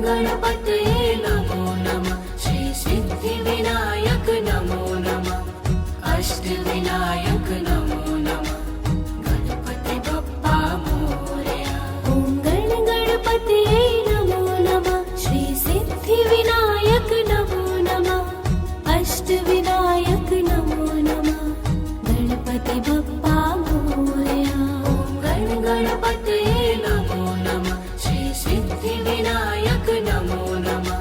गणपतये नमो नमः। श्री सिद्धिविनायक नमो नमः। अष्टविनायक नमो नमः। गणपति बप्पा मोरया। ॐ गणपतये नमो नमः। श्री सिद्धिविनायक नमो नमः। अष्टविनायक नमो नमः। गणपति बप्पा मोरया। ॐ गणपतये नमो नमः। श्री सिद्धिविनायक नमो नमः।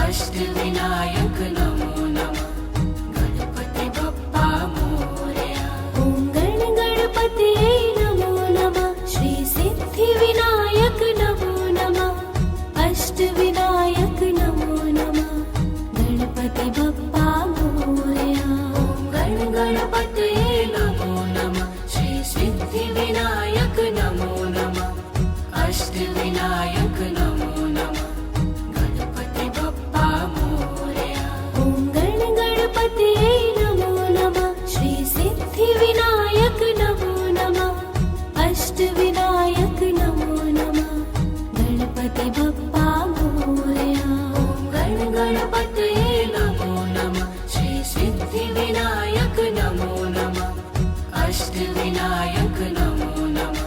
अष्टविनायक नमो नमः। गणपति बप्पा मोरया। ॐ गणपतये नमो नमः। श्री सिद्धिविनायक नमो नमः। अष्टविनायक नमो नमः। गणपति बप्पा मोरया। ॐ गणपतये नमो नमः। श्री सिद्धिविनायक नमो नमः। अष्टविनायक नमो नमः। गणपति बप्पा मोरया। ॐ गणपतये नमो नमः। श्री सिद्धिविनायक नमो नमः। अष्टविनायक नमो नमः। गणपति बप्पा मोरया। ॐ गणपतये नमो नमः। श्री सिद्धिविनायक नमो नमः। अष्टविनायक नमो नमः।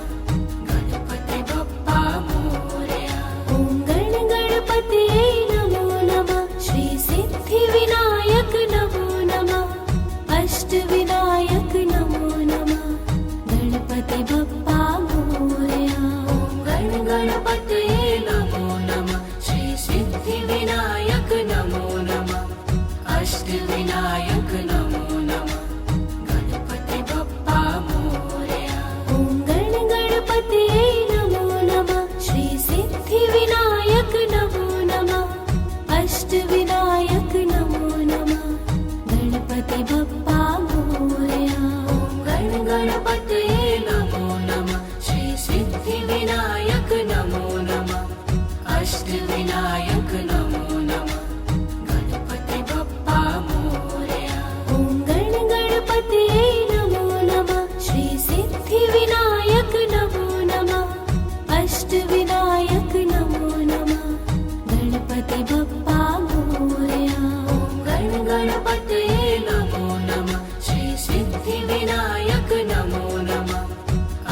गणपति बप्पा मोरया। ॐ गणपतये नमो नमः। श्री सिद्धिविनायक नमो नमः। अष्टविनायक नमो नमः। गणपति बप्पा मोरया। ॐ गणपतये नमो नमः। श्री सिद्धिविनायक नमो नमः। अष्टविनायक नमो नमः। गणपति बप्पा मोरया। ॐ गणपतये नमो नमः। श्री सिद्धिविनायक नमो नमः। अष्टविनायक नमो नमः। गणपति बप्पा मोरया। ॐ गणपतये नमो नमः। श्री सिद्धिविनायक नमो नमः। अष्टविनायक नमो नमः। गणपति बप्पा मोरया। ॐ गणपतये नमो नमः। श्री सिद्धिविनायक नमो नमः। अष्टविनायक नमो नमः। गणपति बप्पा मोरया। ॐ गणपतये नमो नमः। श्री सिद्धिविनायक नमो नमः।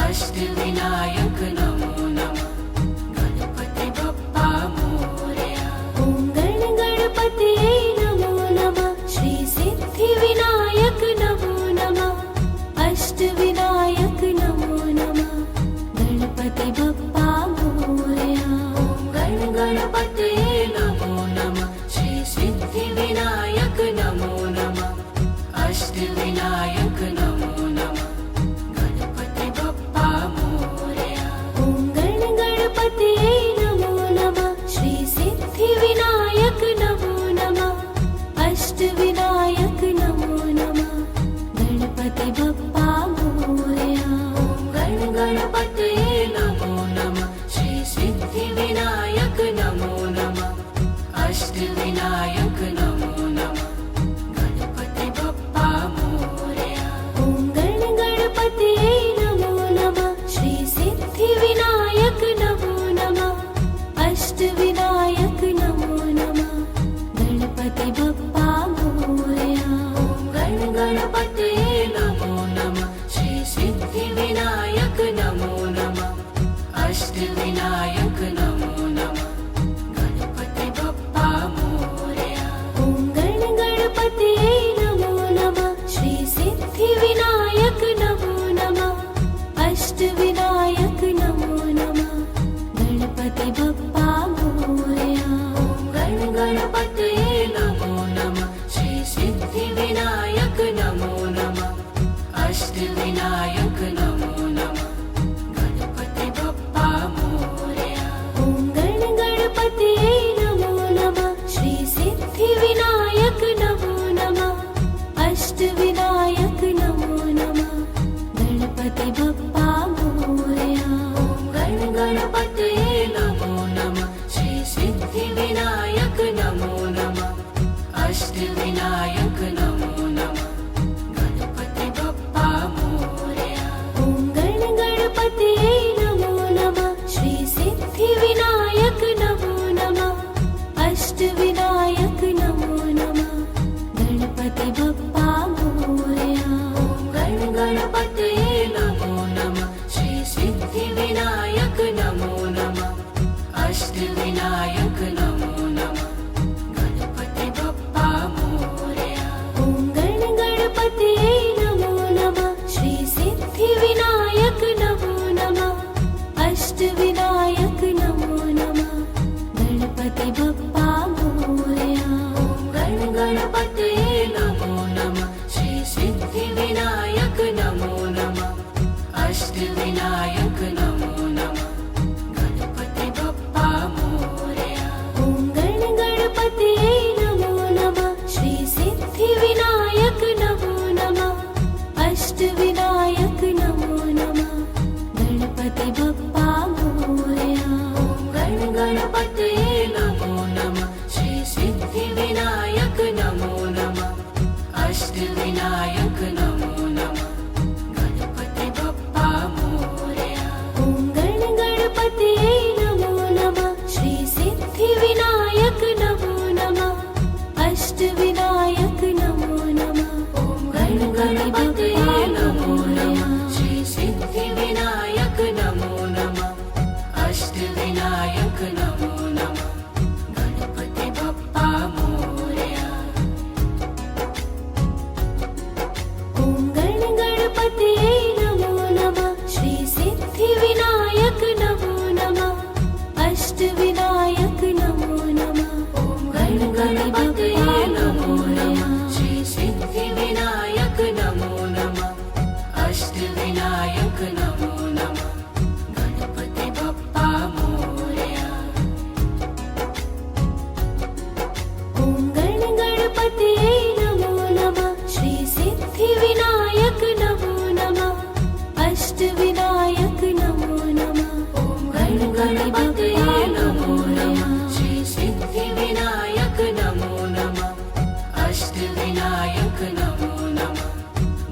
अष्टविनायक नमो नमः। गणपति बप्पा मोरया। ॐ गणपतये नमो नमः। श्री सिद्धिविनायक नमो नमः। अष्टविनायक नमो नमः। गणपति बप्पा मोरया। ॐ गणपतये नमो नमः। श्री सिद्धिविनायक नमो नमः। अष्टविनायक नमो नमः। गणपति बप्पा मोरया। ॐ गणपतये नमो नमः। श्री सिद्धिविनायक नमो नमः। अष्टविनायक नमो नमः। गणपति बप्पा मोरया। ॐ गणपतये नमो नमः। श्री सिद्धिविनायक नमो नमः। अष्टविनायक नमो नमः। गणपति बप्पा मोरया। ॐ गणपतये नमो नमः। श्री सिद्धिविनायक नमो नमः। अष्टविनायक नमो नमः। गणपति बप्पा मोरया। ॐ गणपतये नमो नमः। श्री सिद्धिविनायक नमो नमः। अष्टविनायक नमो नमः। गणपति बप्पा मोरया। ॐ गणपतये नमो नमः। श्री सिद्धिविनायक नमो नमः। अष्टविनायक नमो नमः। गणपति बप्पा मोरया। ॐ गणपतये नमो नमः। श्री सिद्धिविनायक नमो नमः। अष्टविनायक नमो नमः। गणपति बप्पा मोरया। ॐ गणपतये नमो नमः। श्री सिद्धिविनायक नमो नमः। अष्टविनायक नमो नमः। गणपति बप्पा मोरया। ॐ गणपतये नमो नमः। श्री सिद्धिविनायक नमो नमः। अष्टविनायक नमो नमः गणपति बप्पा मोरया ॐ गण गणपतये नमो नमः श्री सिद्धिविनायक नमो नमः अष्टविनायक नमो नमः गणपति बप्पा मोरया ॐ गण गणपतये नमो नमः श्री सिद्धिविनायक नमो नमः अष्टविनायक नमो नमः गणपति बप्पा मोरया ॐ गण गणपतये नमो नमः श्री सिद्धिविनायक नमो नमः अष्टविनायक नमो नमः गणपति बप्पा मोरया ॐ गण गणपतये नमो नमः श्री सिद्धिविनायक नमो नमः अष्टविनायक नमो नमः गणपति बप्पा मोरया ॐ गण गणपतये नमो नमः श्री सिद्धिविनायक नमो नमः अष्टविनायक नमो नमः ॐ गण गणपतये नमो नमः श्री सिद्धिविनायक नमो नमः अष्टविनायक नमो नमः गणपति बप्पा मोरया ॐ गण गणपतये नमो नमः श्री सिद्धिविनायक नमो नमः अष्टविनायक नमो नमः ॐ गण गणपतये नमो नमः श्री सिद्धिविनायक नमो नमः अष्टविनायक नमो नमः गणपति बप्पा मोरया ॐ गण गणपतये नमो नमः श्री सिद्धिविनायक नमो नमः अष्टविनायक नमो नमः ॐ गण गणपतये नमो नमः श्री सिद्धिविनायक नमो नमः अष्टविनायक नमो नमः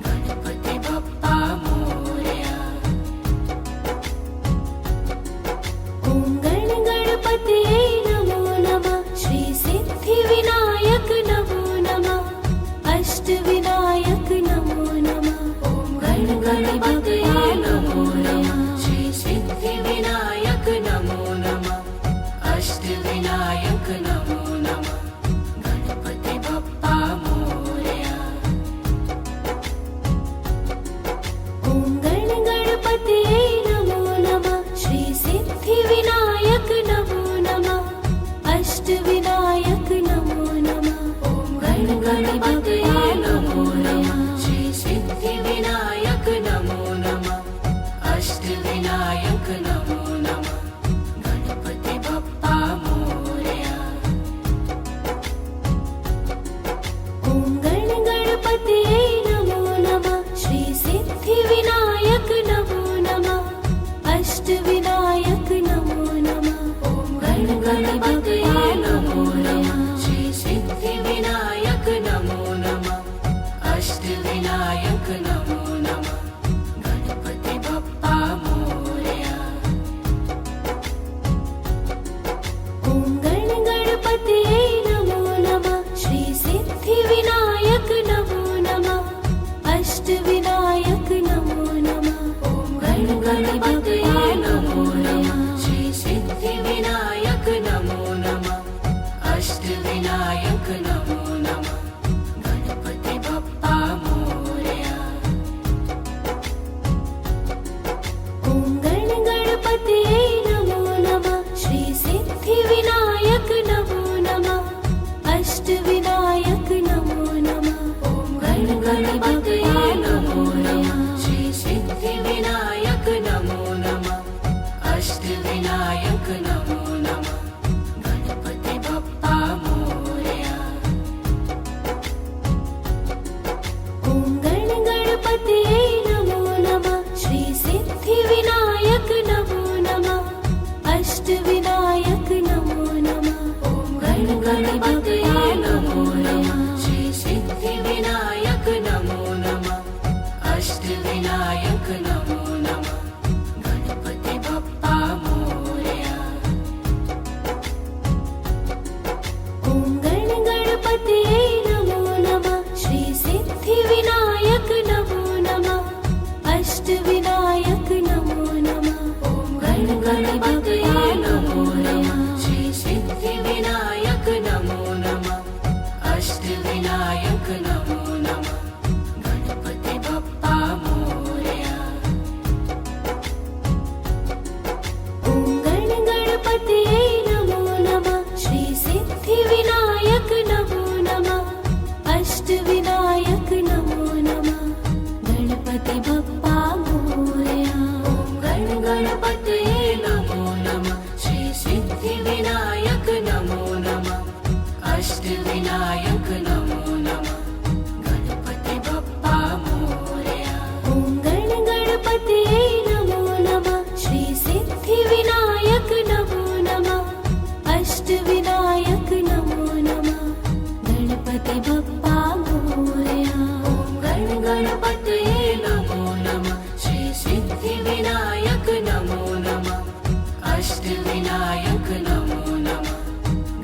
गणपति बप्पा मोरया ॐ गण गणपतये नमो नमः श्री सिद्धिविनायक नमो नमः अष्टविनायक नमो नमः ॐ गण गणपतये नमो नमः श्री सिद्धिविनायक नमो नमः अष्टविनायक नमो नमः गणपति बप्पा मोरया ॐ गण गणपतये नमो नमः श्री सिद्धिविनायक नमो नमः अष्टविनायक नमो नमः ॐ गण गणपतये नमो नमः श्री सिद्धिविनायक नमो नमः अष्टविनायक नमो नमः गणपति बप्पा मोरया ॐ गण गणपतये नमो नमः श्री सिद्धिविनायक नमो नमः अष्टविनायक नमो नमः ॐ गण गणपतये नमो नमः श्री सिद्धिविनायक नमो नमः अष्टविनायक नमो नमः गणपति बप्पा मोरया ॐ गण गणपतये नमो नमः श्री सिद्धिविनायक नमो नमः अष्टविनायक नमो नमः ॐ गण गणपतये नमो नमः श्री सिद्धिविनायक नमो नमः अष्टविनायक नमो नमः गणपति बप्पा मोरया ॐ गण गणपतये नमो नमः श्री सिद्धिविनायक नमो नमः अष्टविनायक नमो नमः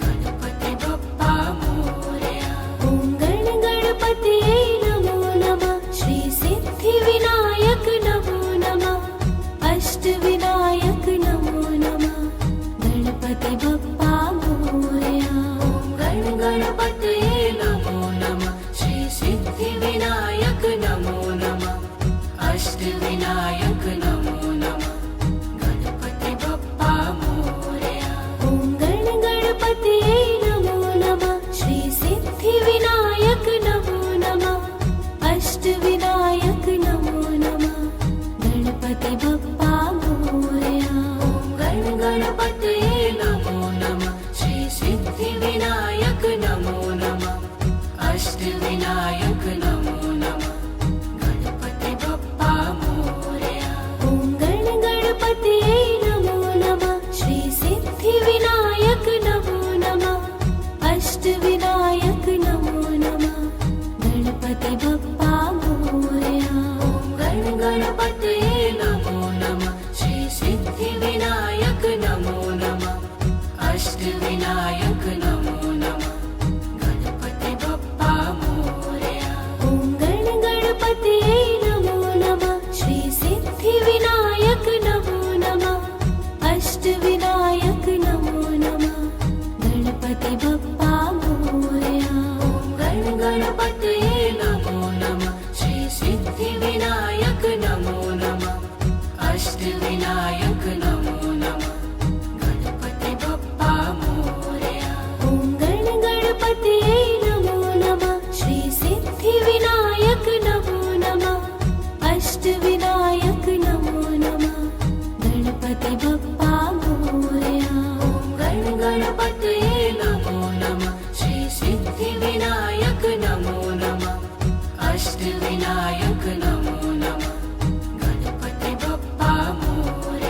गणपति बप्पा मोरया ॐ गण गणपतये नमो नमः श्री सिद्धिविनायक नमो नमः अष्टविनायक नमो नमः गणपति बप्पा मोरया ॐ गण गणपतये नमो नमः श्री सिद्धिविनायक नमो नमः अष्टविनायक नमो नमः गणपति बप्पा मोरया ॐ गण गणपतये नमो नमः श्री सिद्धिविनायक नमो नमः अष्टविनायक नमो नमः गणपति बप्पा मोरया ॐ गण गणपतये नमो नमः श्री सिद्धिविनायक नमो नमः अष्टविनायक नमो नमः गणपति बप्पा मोरया ॐ गण गणपतये नमो नमः श्री सिद्धिविनायक नमो नमः अष्टविनायक नमो नमः गणपति बप्पा मोरया ॐ गण गणपतये नमो नमः श्री सिद्धिविनायक नमो नमः अष्टविनायक नमो नमः गणपति बप्पा मोरया ॐ गण गणपतये नमो नमः श्री सिद्धिविनायक नमो नमः अष्टविनायक नमो नमः गणपति बप्पा मोरया ॐ गण गणपतये नमो नमः श्री सिद्धिविनायक नमो नमः अष्टविनायक नमो नमः गणपति बप्पा मोरया ॐ गण गणपतये नमो नमः श्री सिद्धिविनायक नमो नमः अष्टविनायक नमो नमः गणपति बप्पा मोरया ॐ गण गणपतये नमो नमः श्री सिद्धिविनायक नमो नमः अष्टविनायक नमो नमः गणपति बप्पा मोरया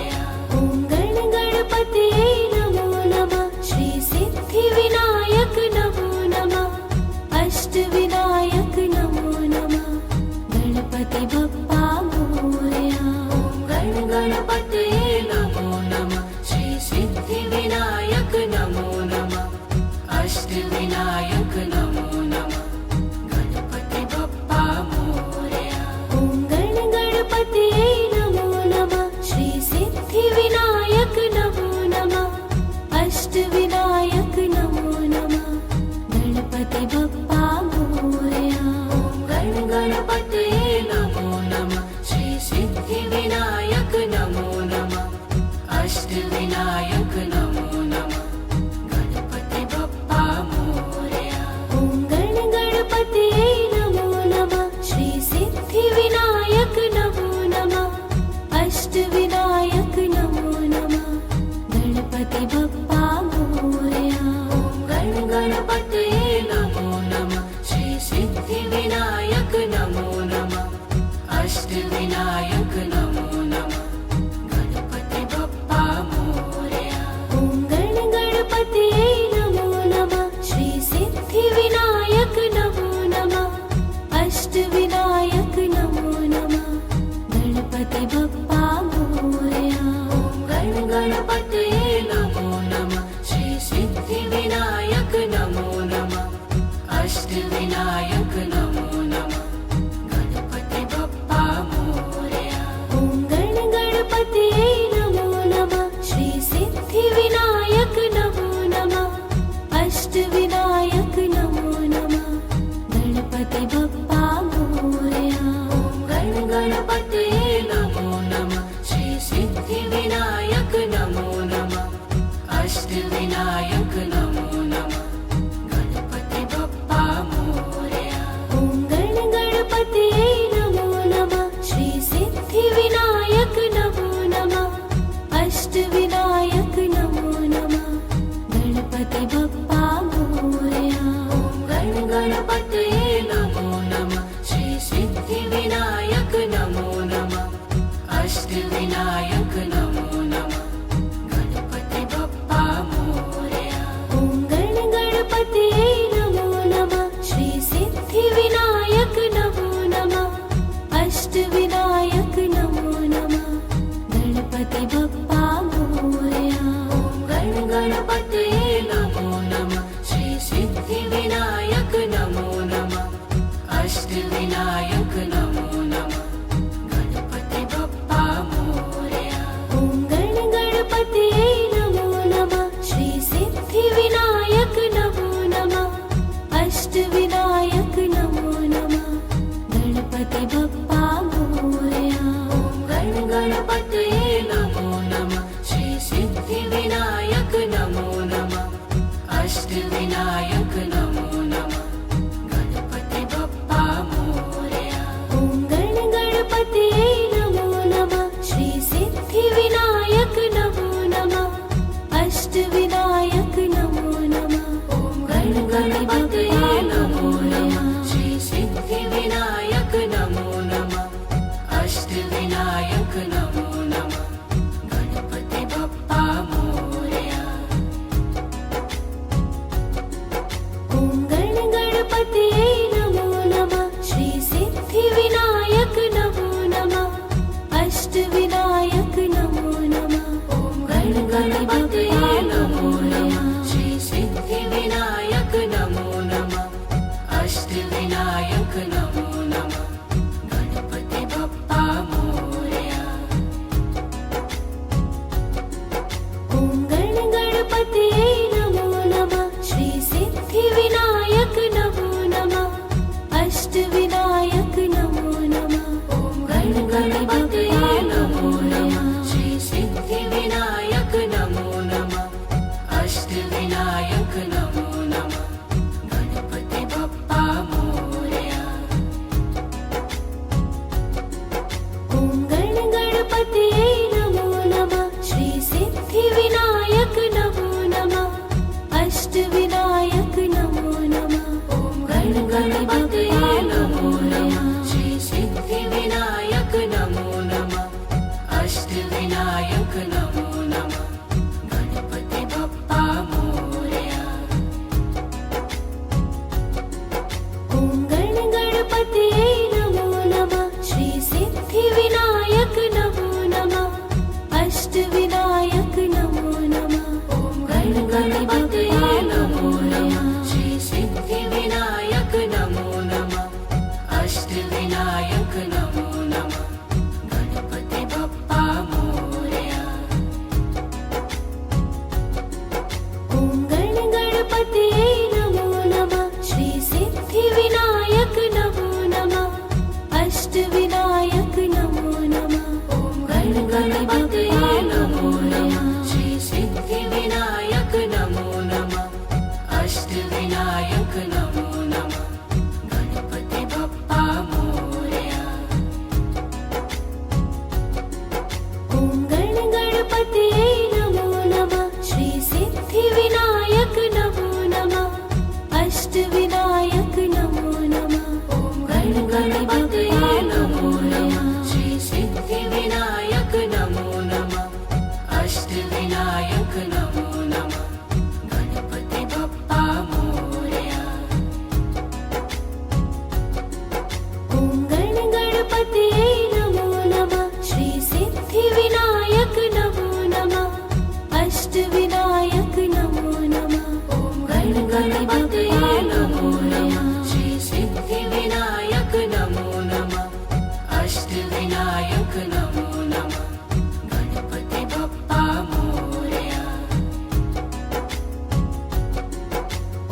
ॐ गण गणपतये नमो नमः श्री सिद्धिविनायक नमो नमः अष्टविनायक नमो नमः गणपति बप्पा मोरया ॐ गण गणपतये नमो नमः श्री सिद्धिविनायक नमो नमः अष्टविनायक नमो नमः गणपति बप्पा मोरया ॐ गण गणपतये नमो नमः श्री सिद्धिविनायक नमो नमः अष्टविनायक नमो नमः गणपति बप्पा मोरया ॐ गण गणपतये नमो नमः श्री सिद्धिविनायक नमो नमः अष्टविनायक नमो नमः गणपति बप्पा मोरया ॐ गण गणपतये नमो नमः श्री सिद्धिविनायक नमो नमः अष्टविनायक नमो नमः गणपति बप्पा मोरया ॐ गण गणपतये नमो नमः श्री सिद्धिविनायक नमो नमः अष्टविनायक नमो नमः गणपति बप्पा मोरया ॐ गण गणपतये नमो नमः श्री सिद्धिविनायक नमो नमः अष्टविनायक नमो नमः गणपति बप्पा मोरया ॐ गण गणपतये नमो नमः श्री सिद्धिविनायक नमो नमः अष्टविनायक नमो नमः गणपति बप्पा मोरया ॐ गण गणपतये नमो नमः श्री सिद्धिविनायक नमो नमः अष्टविनायक नमो नमः गणपति बप्पा मोरया ॐ गण गणपतये नमो नमः श्री सिद्धिविनायक नमो नमः अष्टविनायक नमो नमः गणपति बप्पा मोरया ॐ गण गणपतये नमो नमः श्री सिद्धिविनायक नमो नमः अष्टविनायक नमो नमः गणपति बप्पा मोरया सिद्धिविनायक नमो नमः गणपति बप्पा मोरया। ॐ गण गणपतये नमो नमः श्री सिद्धिविनायक नमो नमः अष्टविनायक नमो नमः। ॐ गण गणपतये नमो नमः श्री सिद्धिविनायक नमो नमः अष्टविनायक नमो नमः गणपति बप्पा मोरया। ॐ गण गणपतये नमो नमः श्री सिद्धिविनायक नमो नमः अष्टविनायक नमो नमः। ॐ गण गणपतये नमो नमः श्री सिद्धिविनायक नमो नमः अष्टविनायक नमो नमः गणपति बप्पा मोरया। ॐ गण गणपतये नमो नमः श्री सिद्धिविनायक नमो नमः अष्टविनायक नमो नमः। ॐ गण गणपतये नमो नमः श्री सिद्धिविनायक नमो नमः अष्टविनायक नमो नमः गणपति बप्पा मोरया। ॐ गण गणपतये नमो नमः श्री सिद्धिविनायक नमो नमः अष्टविनायक नमो नमः। ॐ गण गणपतये नमो नमः श्री सिद्धिविनायक नमो नमः अष्टविनायक नमो नमः गणपति बप्पा मोरया। ॐ गण गणपतये नमो नमः श्री सिद्धिविनायक नमो नमः अष्टविनायक नमो नमः। ॐ गण गणपतये नमो नमः श्री सिद्धिविनायक नमो नमः अष्टविनायक नमो नमः गणपति बप्पा मोरया।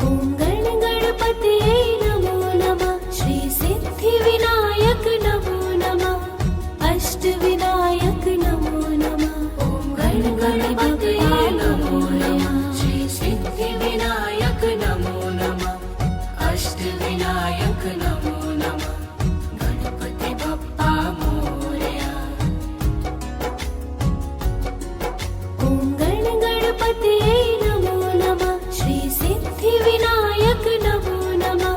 ॐ गण गणपतये नमो नमः श्री सिद्धिविनायक नमो नमः अष्टविनायक नमो नमः। ॐ गण गणपतये नमो नमः श्री सिद्धिविनायक नमो नमः अष्टविनायक नमो नमः गणपति बप्पा मोरया। ॐ गण गणपतये नमो नमः श्री सिद्धिविनायक नमो नमः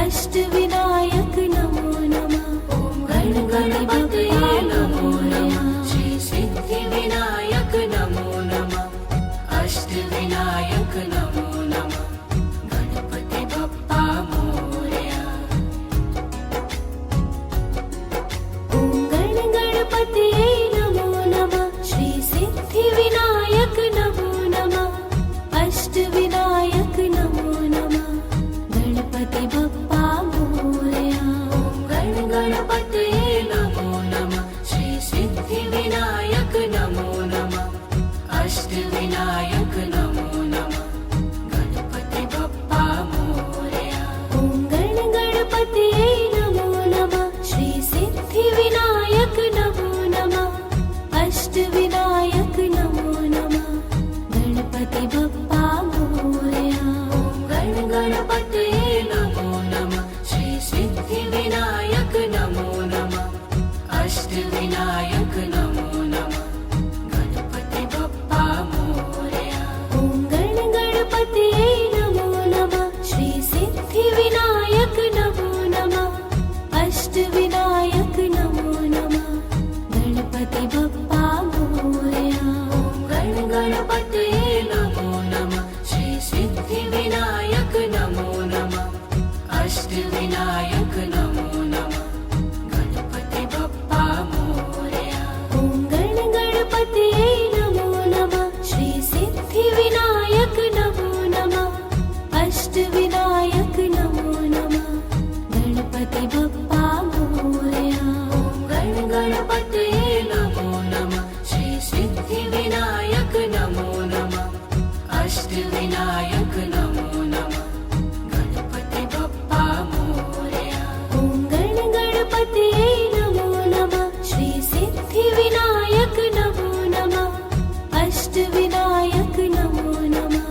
अष्टविनायक नमो नमः। ॐ गण गणपतये नमो नमः श्री सिद्धिविनायक नमो नमः अष्टविनायक नमो नमः गणपति बप्पा मोरया। ॐ गण गणपतये नमो नमः श्री सिद्धिविनायक नमो नमः अष्टविनायक नमो नमः गणपति बप्पा मोरया। ॐ गण गणपतये नमो नमः श्री सिद्धिविनायक नमो नमः अष्टविनायक नमो नमः गणपति बप्पा मोरया। ॐ गण गणपतये नमो नमः श्री सिद्धिविनायक नमो नमः अष्टविनायक नमो नमः गणपति बप्पा मोरया। ॐ गण गणपतये नमो नमः श्री सिद्धिविनायक नमो नमः अष्टविनायक नमो नमः गणपति बप्पा मोरया। ॐ गण गणपतये नमो नमः श्री सिद्धिविनायक नमो नमः अष्टविनायक नमो नमः गणपति बप्पा मोरया। ॐ गण गणपतये नमो नमः श्री सिद्धिविनायक नमो नमः अष्टविनायक नमो नमः गणपति बप्पा मोरया। ॐ गण गणपतये नमो नमः श्री सिद्धिविनायक नमो नमः अष्टविनायक नमो नमः गणपति बप्पा मोरया। ॐ गण गणपतये नमो नमः श्री सिद्धिविनायक नमो नमः अष्टविनायक नमो नमः गणपति बप्पा मोरया। ॐ गण गणपतये नमो नमः श्री सिद्धिविनायक नमो नमः अष्टविनायक नमो नमः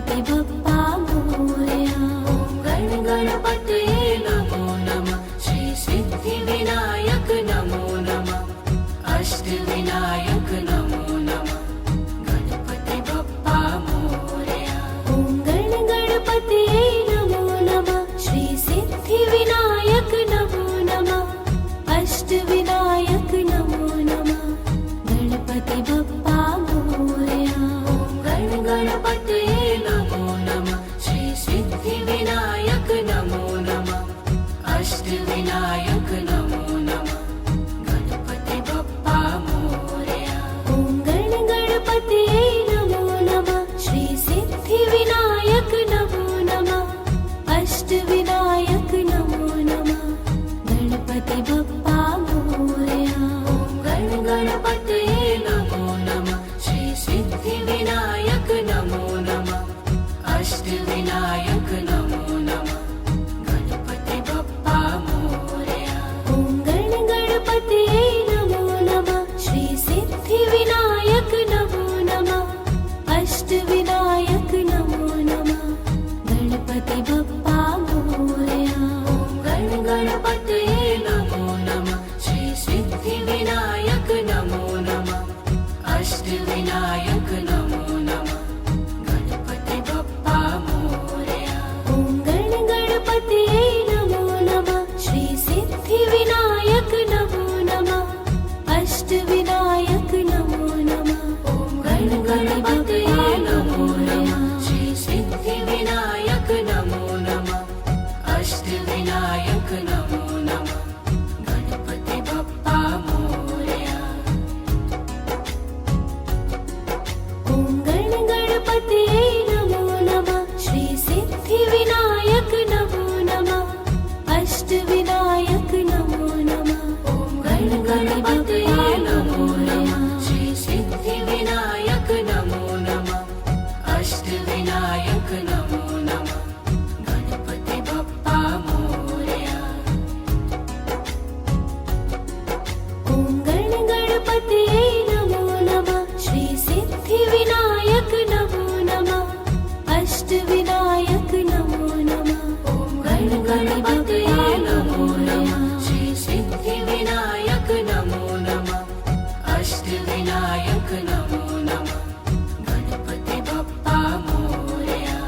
गणपति बप्पा मोरया। ॐ गणपतये नमो नमः श्री सिद्धिविनायक नमो नमः अष्टविनायक नमो नमः गणपति बप्पा मोरया। ॐ गणपतये नमो नमः श्री सिद्धिविनायक नमो नमः अष्टविनायक नमो नमः गणपति बप्पा मोरया। ॐ गणपतये नमो नमः श्री सिद्धिविनायक नमो नमः अष्टविनायक नमो नमः गणपति बप्पा मोरया। ॐ गणपतये नमो नमः श्री सिद्धिविनायक नमो नमः अष्टविनायक नमो नमः गणपति बप्पा मोरया। ॐ गणपतये नमो नमः श्री सिद्धिविनायक नमो नमः अष्टविनायक नमो नमः गणपति बप्पा मोरया। ॐ गणपतये नमो नमः श्री सिद्धिविनायक नमो नमः अष्टविनायक नमो नमः गणपति बप्पा मोरया। ॐ गणपतये नमो नमः श्री सिद्धिविनायक नमो नमः अष्टविनायक नमो नमः गणपति बप्पा मोरया। ॐ गणपतये नमो नमः श्री सिद्धिविनायक नमो नमः अष्टविनायक नमो नमः ॐ गणपतये नमो नमः श्री सिद्धिविनायक नमो नमः अष्टविनायक नमो नमः गणपति बप्पा मोरया। ॐ गणपतये नमो नमः श्री सिद्धिविनायक नमो नमः अष्टविनायक नमो नमः ॐ गणपतये नमो नमः श्री सिद्धिविनायक नमो नमः अष्टविनायक नमो नमः गणपति बप्पा मोरया। ॐ गणपतये नमो नमः श्री सिद्धिविनायक नमो नमः अष्टविनायक नमो नमः ॐ गणपतये नमो नमः श्री सिद्धिविनायक नमो नमः अष्टविनायक नमो नमः गणपति बप्पा मोरया।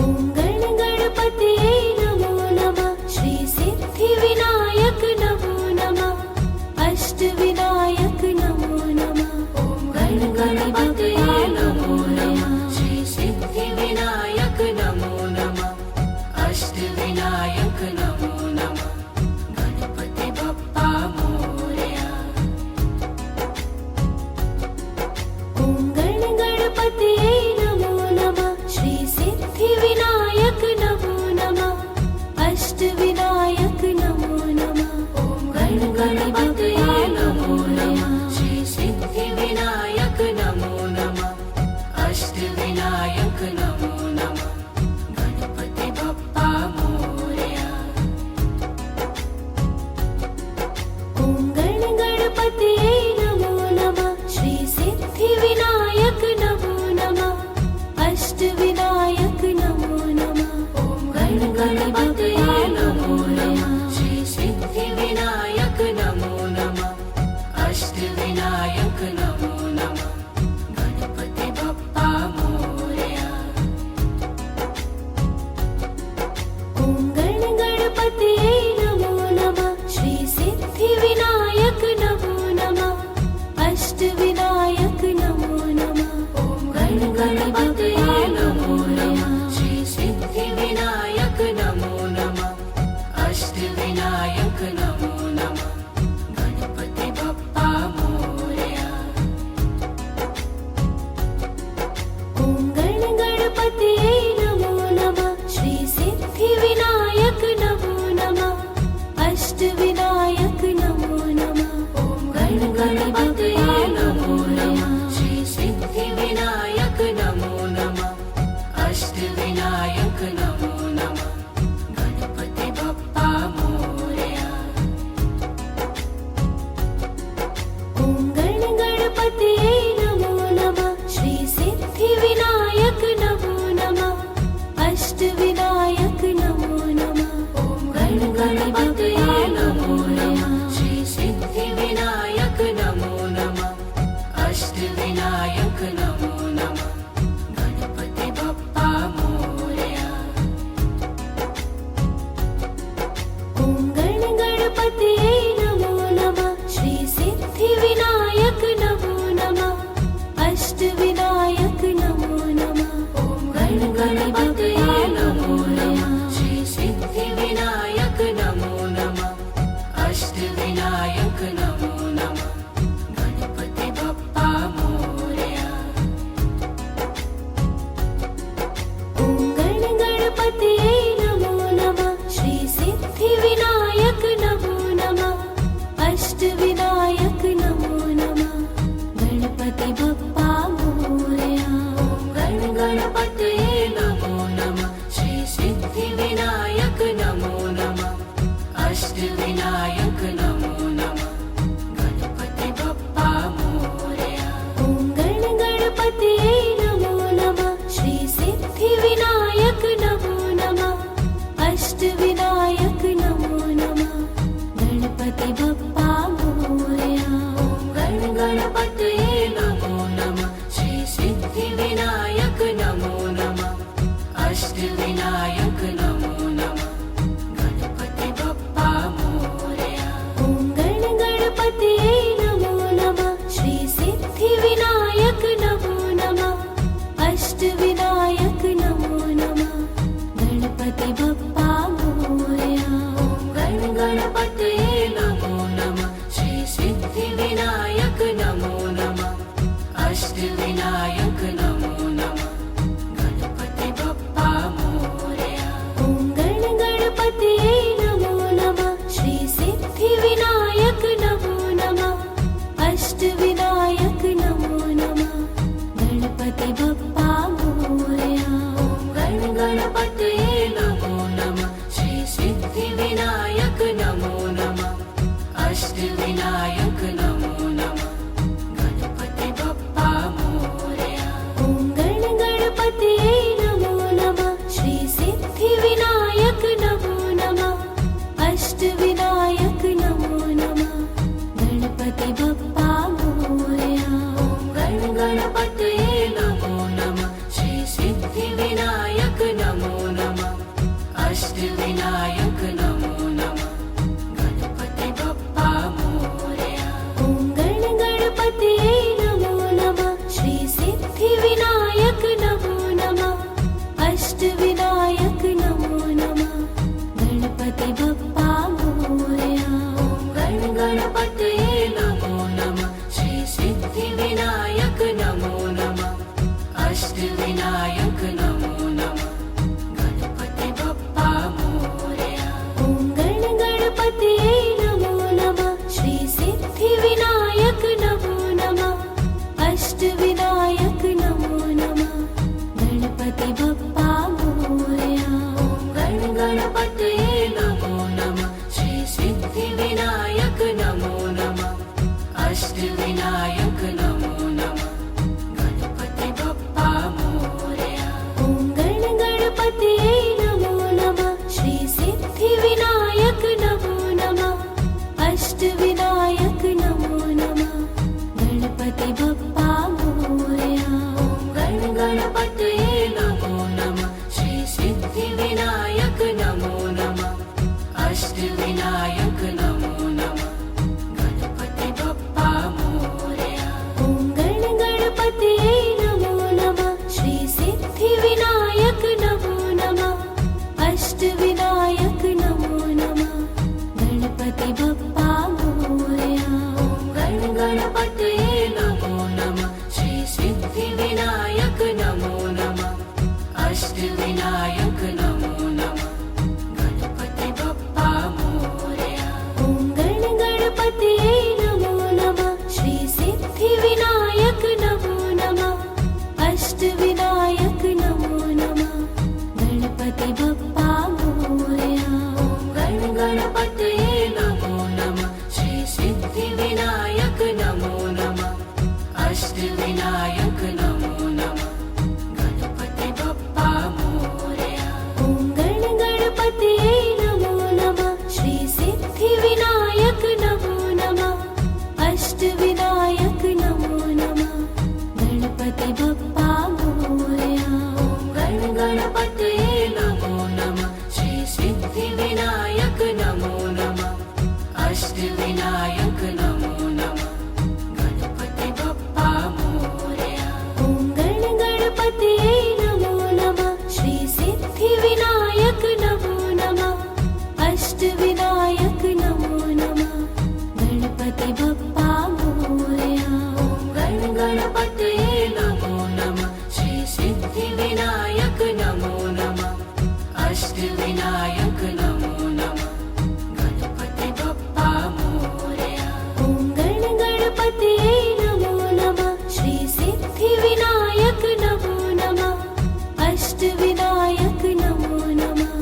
ॐ गणपतये नमो नमः श्री सिद्धिविनायक नमो नमः अष्टविनायक नमो नमः ॐ गणपतये नमो नमः श्री सिद्धिविनायक नमो सिद्धिविनायक नमो नमः अष्टविनायक नमो नमः गणपति बप्पा मोरया ॐ गणपतये नमो नमः श्री सिद्धिविनायक नमो नमः अष्टविनायक नमो नमः गणपति बप्पा मोरया गणपतये नमो नमः श्री सिद्धिविनायक नमो नमः अष्टविनायक नमो नमः गणपति बप्पा मोरया ॐ गणपतये नमो नमः श्री सिद्धिविनायक नमो नमः अष्टविनायक नमो नमः गणपति बप्पा मोरया गणपतये नमो नमः श्री सिद्धिविनायक नमो नमः अष्टविनायक नमो नमः गणपति बप्पा मोरया ॐ गणपतये नमो नमः श्री सिद्धिविनायक नमो नमः अष्टविनायक नमो नमः गणपति बप्पा मोरया गणपतये नमो नमः श्री सिद्धिविनायक नमो नमः अष्टविनायक नमो नमः गणपति बप्पा मोरया ॐ गणपतये नमो नमः श्री सिद्धिविनायक नमो नमः अष्टविनायक नमो नमः गणपति बप्पा मोरया गणपतये नमो नमः श्री सिद्धिविनायक नमो नमः अष्टविनायक नमो नमः गणपति बप्पा मोरया ॐ गणपतये नमो नमः श्री सिद्धिविनायक नमो नमः अष्टविनायक नमो नमः गणपति बप्पा मोरया गणपतये नमो नमः श्री सिद्धिविनायक नमो नमः अष्टविनायक नमो नमः गणपति बप्पा मोरया ॐ गणपतये नमो नमः श्री सिद्धिविनायक नमो नमः अष्टविनायक नमो नमः गणपति बप्पा मोरया गणपतये नमो नमः श्री सिद्धिविनायक नमो नमः अष्टविनायक नमो नमः गणपति बप्पा मोरया ॐ गणपतये नमो नमः श्री सिद्धिविनायक नमो नमः अष्टविनायक नमो नमः गणपति बप्पा मोरया गणपतये नमो नमः श्री सिद्धिविनायक नमो नमः अष्टविनायक नमो नमः गणपति बप्पा मोरया ॐ गणपतये नमो नमः श्री सिद्धिविनायक नमो नमः अष्टविनायक नमो नमः गणपति बप्पा मोरया गणपतये नमो नमः श्री सिद्धिविनायक नमो नमः अष्टविनायक नमो नमः गणपति बप्पा मोरया ॐ गणपतये नमो नमः श्री सिद्धिविनायक नमो नमः अष्टविनायक नमो नमः गणपति बप्पा मोरया गणपतये नमो नमः श्री सिद्धिविनायक नमो नमः अष्टविनायक नमो नमः गणपति बप्पा मोरया ॐ गणपतये नमो नमः श्री सिद्धिविनायक नमो नमः अष्टविनायक नमो नमः गणपति बप्पा मोरया गणपतये नमो नमः श्री सिद्धिविनायक नमो नमः अष्टविनायक नमो नमः गणपति बप्पा मोरया ॐ गणपतये नमो नमः श्री सिद्धिविनायक नमो नमः अष्टविनायक नमो नमः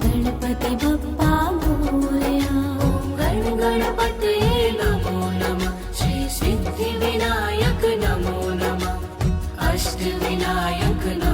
गणपति बप्पा मोरया गणपतये नमो नमः श्री सिद्धिविनायक नमो नमः अष्टविनायक नमो